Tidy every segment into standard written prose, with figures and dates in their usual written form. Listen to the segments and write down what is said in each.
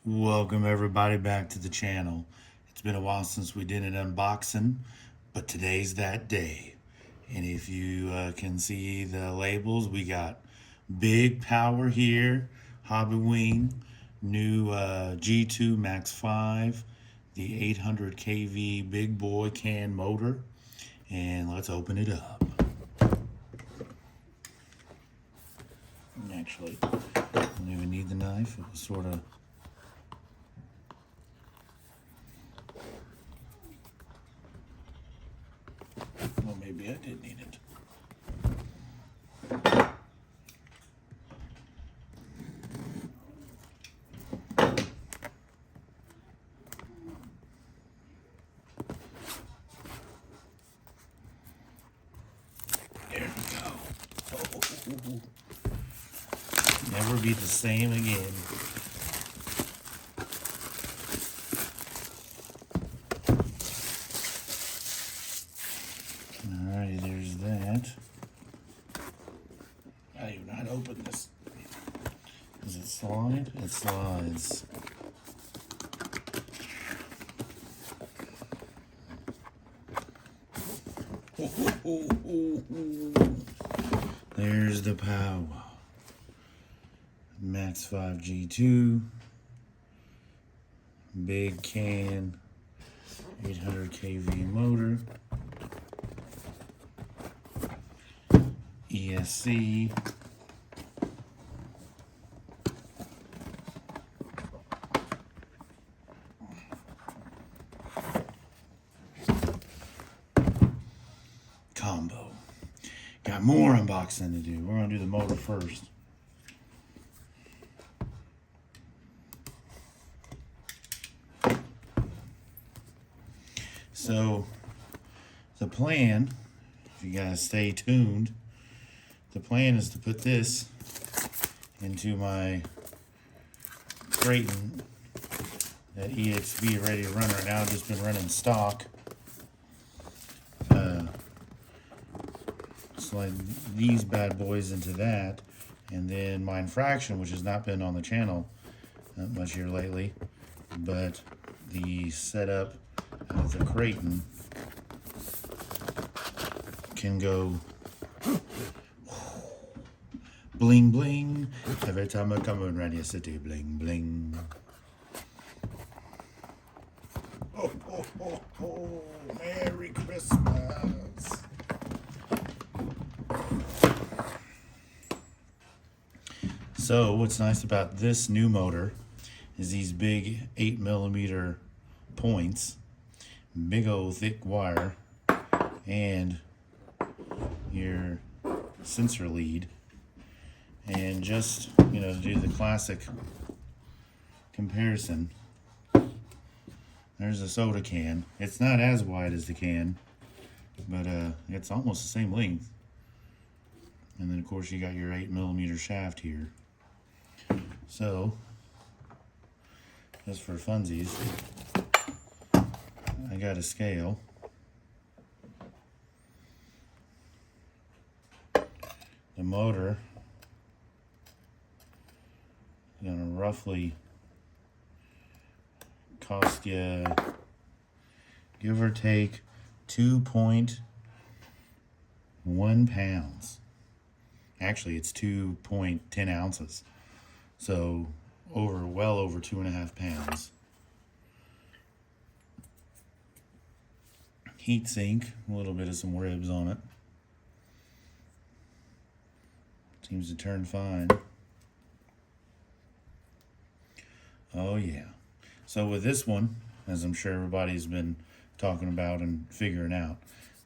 Welcome everybody back to the channel. It's been a while since we did an unboxing, but today's that day. And if you can see the labels, we got Big Power here, Hobbywing, new G2 Max 5, the 800 kV big boy can motor, and let's open it up. Actually, I don't even need the knife. It was sort of well, maybe I did need it. There we go. Oh, never be the same again. Alrighty, there's that. I do not open this. Does it slide? It slides. There's the power. Max 5 G2. Big can. 800 kV motor. ESC. Combo. Got more unboxing to do. We're gonna do the motor first. So the plan, if you guys stay tuned, the plan is to put this into my Creighton, that EXB ready to run right now. I've just been running stock. Slide these bad boys into that, and then my infraction, which has not been on the channel that much here lately, but the setup of the Creighton can go bling bling every time I come around your city. Bling bling. Oh, oh, oh, oh, Merry Christmas. So what's nice about this new motor is these big 8mm points, big old thick wire, and your sensor lead. And just, to do the classic comparison, there's a soda can. It's not as wide as the can, but it's almost the same length. And then of course you got your 8mm shaft here. So, just for funsies, I got a scale. The motor is going to roughly cost you, give or take, 2.1 pounds. Actually, it's 2.10 ounces. So well over 2.5 pounds. Heat sink, a little bit of some ribs on it. Seems to turn fine. Oh yeah. So with this one, as I'm sure everybody's been talking about and figuring out,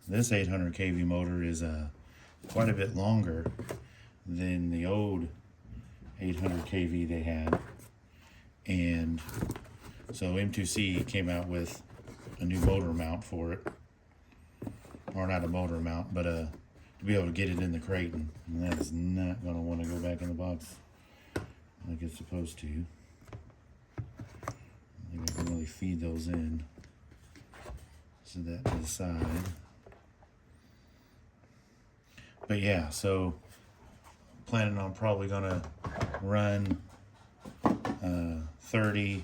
this 800 kV motor is quite a bit longer than the old 800 kV they had. And so M2C came out with a new motor mount for it. Or not a motor mount, but to be able to get it in the Creighton. And that is not going to want to go back in the box like it's supposed to. I think I can really feed those in. So that to the side. But yeah, so planning on probably gonna run 30,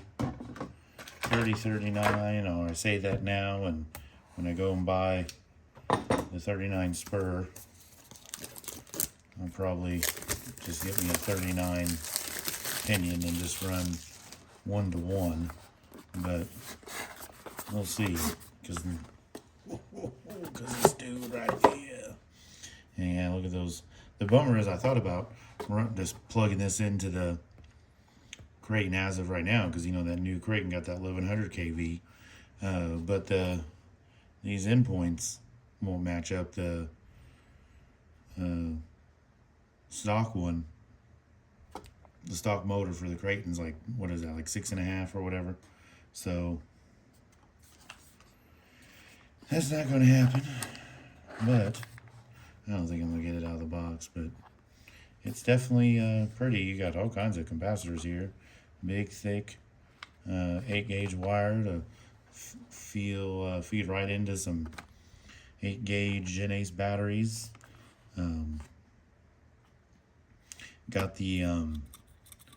39, or I say that now, and when I go and buy the 39 spur, I'll probably just get me a 39 pinion and just run 1-to-1, but we'll see, because this dude right here. Yeah, look at those. The bummer is I thought about just plugging this into the Kraton as of right now, because you know that new Kraton got that 1100 kV, but these endpoints won't match up. The stock one, the stock motor for the Kraton's like, what is that, like 6.5 or whatever, so that's not going to happen. But I don't think I'm going to get it out of the box, but it's definitely pretty. You got all kinds of capacitors here. Big, thick, 8-gauge wire to feed right into some 8-gauge Gen Ace batteries. Got the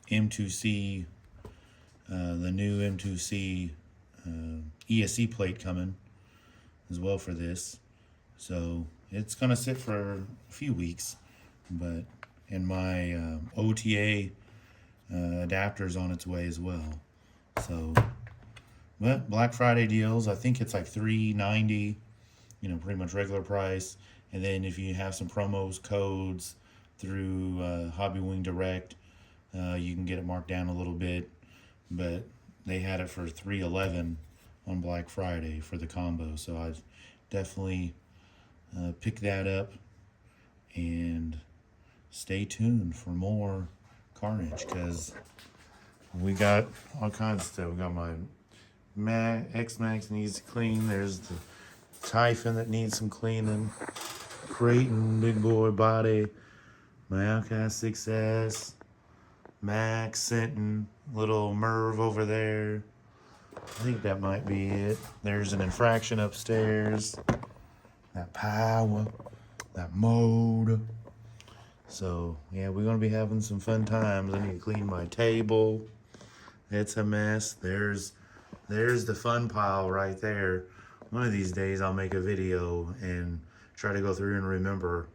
M2C, the new M2C ESC plate coming as well for this. So it's going to sit for a few weeks, but and my OTA adapter's on its way as well. So, but Black Friday deals, I think it's like $3.90, you know, pretty much regular price. And then if you have some promos, codes through Hobbywing Direct, you can get it marked down a little bit. But they had it for $3.11 on Black Friday for the combo. So I definitely pick that up, and stay tuned for more carnage, because we got all kinds of stuff. We got my X-Max needs to clean. There's the Typhon that needs some cleaning. Kraton, big boy body. My Outcast 6S. Max, Sinton, little Merv over there. I think that might be it. There's an Infraction upstairs. That power. That mode. So, yeah, we're going to be having some fun times. I need to clean my table. It's a mess. There's the fun pile right there. One of these days I'll make a video and try to go through and remember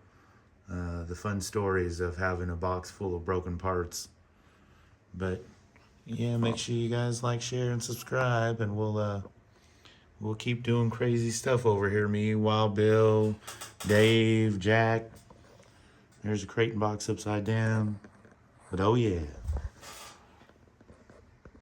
the fun stories of having a box full of broken parts. But, yeah, make sure you guys like, share, and subscribe, and we'll keep doing crazy stuff over here. Me, Wild Bill, Dave, Jack. There's a Kraton box upside down. But oh yeah.